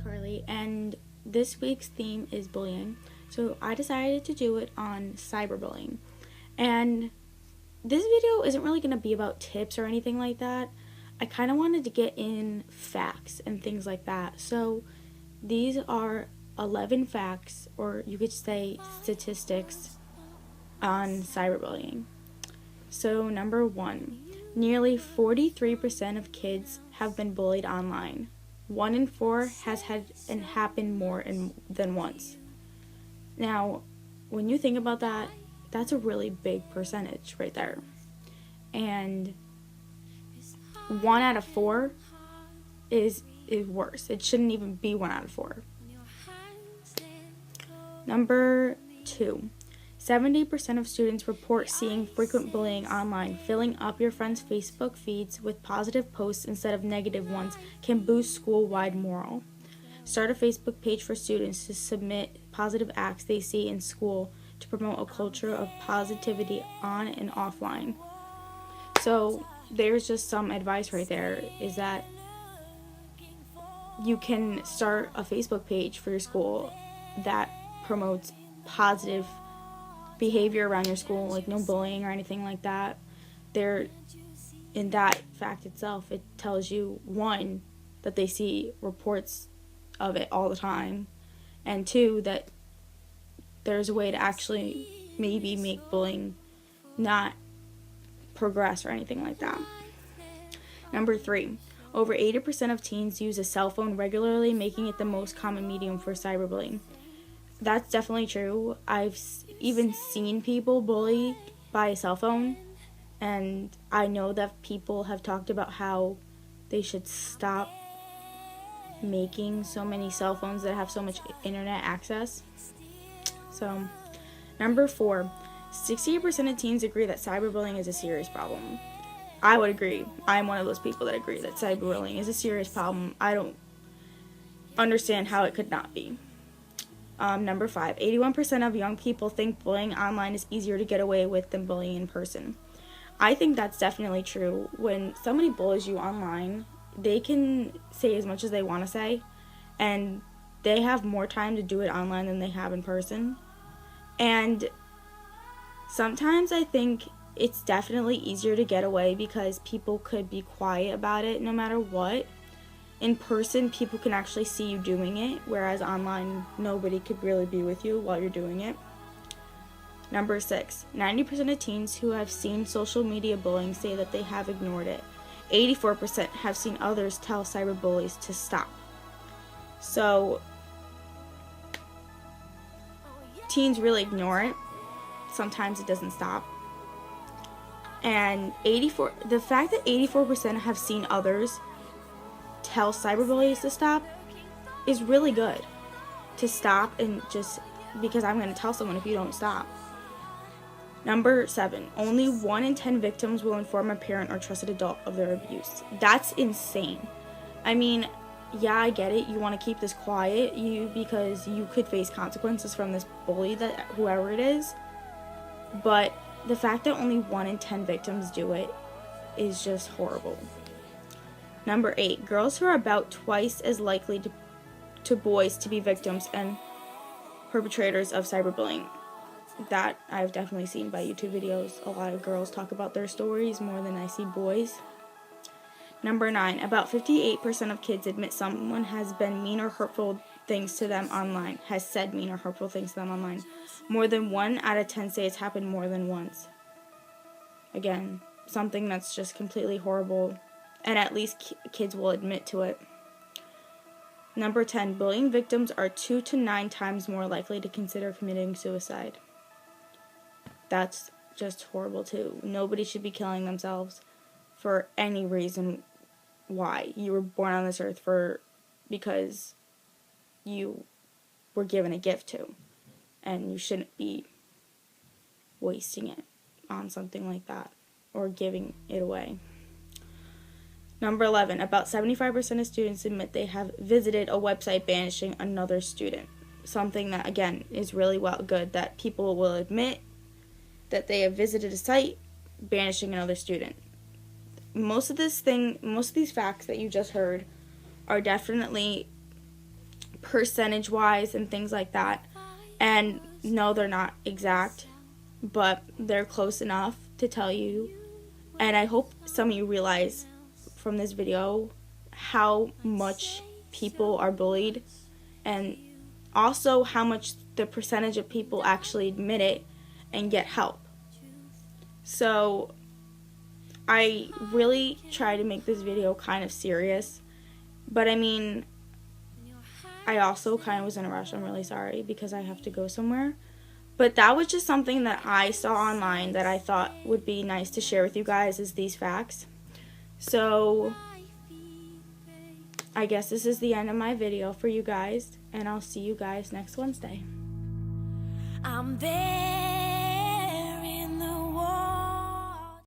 Carly, and this week's theme is bullying. So I decided to do it on cyberbullying. And this video isn't really going to be about tips or anything like that. I kind of wanted to get in facts and things like that. So these are 11 facts, or you could say statistics, on cyberbullying. So number 1, nearly 43% of kids have been bullied online. 1 in 4 has had and happened more than once. Now, when you think about that, that's a really big percentage right there. And 1 out of 4 is worse. It shouldn't even be 1 out of 4. Number 2, 70% of students report seeing frequent bullying online. Filling up your friends' Facebook feeds with positive posts instead of negative ones can boost school-wide morale. Start a Facebook page for students to submit positive acts they see in school to promote a culture of positivity on and offline. So there's just some advice right there, is that you can start a Facebook page for your school that promotes positive behavior around your school, like no bullying or anything like that. There, in that fact itself, it tells you, 1, that they see reports of it all the time, and 2, that there's a way to actually maybe make bullying not progress or anything like that. Number 3, over 80% of teens use a cell phone regularly, making it the most common medium for cyberbullying. That's definitely true. I've even seen people bully by a cell phone, and I know that people have talked about how they should stop making so many cell phones that have so much internet access. So, number 4, 68% of teens agree that cyberbullying is a serious problem. I would agree. I'm one of those people that agree that cyberbullying is a serious problem. I don't understand how it could not be. Number 5, 81% of young people think bullying online is easier to get away with than bullying in person. I think that's definitely true. When somebody bullies you online, they can say as much as they want to say, and they have more time to do it online than they have in person. And sometimes I think it's definitely easier to get away because people could be quiet about it no matter what. In person, people can actually see you doing it, whereas online, nobody could really be with you while you're doing it. Number 6, 90% of teens who have seen social media bullying say that they have ignored it. 84% have seen others tell cyberbullies to stop. So, teens really ignore it. Sometimes it doesn't stop. And the fact that 84% have seen others tell cyberbullies to stop is really good. To stop, and just because I'm going to tell someone if you don't stop. Number 7, only 1 in 10 victims will inform a parent or trusted adult of their abuse. That's insane. I mean, yeah, I get it. You want to keep this quiet, because you could face consequences from this bully, that whoever it is. But the fact that only 1 in 10 victims do it is just horrible. Number 8, girls who are about twice as likely to boys to be victims and perpetrators of cyberbullying. That I've definitely seen by YouTube videos. A lot of girls talk about their stories more than I see boys. Number 9, about 58% of kids admit someone has been mean or hurtful things to them online, has said mean or hurtful things to them online. More than 1 out of 10 say it's happened more than once. Again, something that's just completely horrible, and at least kids will admit to it. Number 10, bullying victims are 2 to 9 times more likely to consider committing suicide. That's just horrible too. Nobody should be killing themselves for any reason why. You were born on this earth because you were given a gift to, and you shouldn't be wasting it on something like that or giving it away. Number 11, about 75% of students admit they have visited a website banishing another student. Something that, again, is really good, that people will admit that they have visited a site banishing another student. Most of these facts that you just heard are definitely percentage-wise and things like that. And no, they're not exact, but they're close enough to tell you. And I hope some of you realize from this video how much people are bullied, and also how much the percentage of people actually admit it and get help. So I really try to make this video kind of serious, but I mean, I also kind of was in a rush. I'm really sorry because I have to go somewhere. But that was just something that I saw online that I thought would be nice to share with you guys, is these facts. So I guess this is the end of my video for you guys, and I'll see you guys next Wednesday. I'm there.